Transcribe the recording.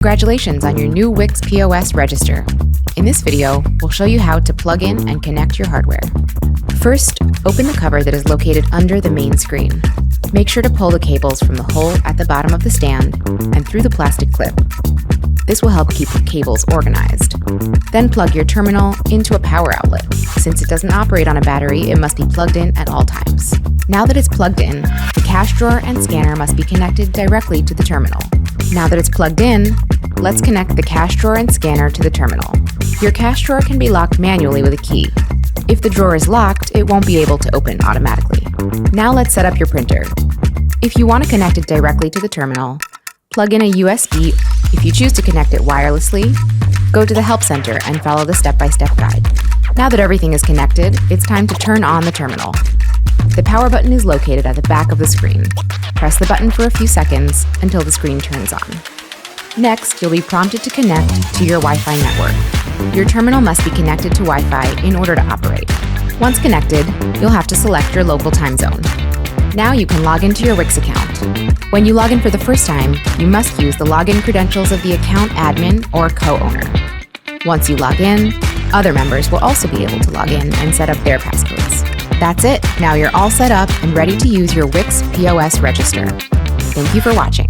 Congratulations on your new Wix POS register. In this video, we'll show you how to plug in and connect your hardware. First, open the cover that is located under the main screen. Make sure to pull the cables from the hole at the bottom of the stand and through the plastic clip. This will help keep the cables organized. Then plug your terminal into a power outlet. Since it doesn't operate on a battery, it must be plugged in at all times. Now that it's plugged in, the cash drawer and scanner must be connected directly to the terminal. Now that it's plugged in, let's connect the cash drawer and scanner to the terminal. Your cash drawer can be locked manually with a key. If the drawer is locked, it won't be able to open automatically. Now let's set up your printer. If you want to connect it directly to the terminal, plug in a USB. If you choose to connect it wirelessly, go to the Help Center and follow the step-by-step guide. Now that everything is connected, it's time to turn on the terminal. The power button is located at the back of the screen. Press the button for a few seconds until the screen turns on. Next, you'll be prompted to connect to your Wi-Fi network. Your terminal must be connected to Wi-Fi in order to operate. Once connected, you'll have to select your local time zone. Now you can log into your Wix account. When you log in for the first time, you must use the login credentials of the account admin or co-owner. Once you log in, other members will also be able to log in and set up their passcodes. That's it. Now you're all set up and ready to use your Wix POS register. Thank you for watching.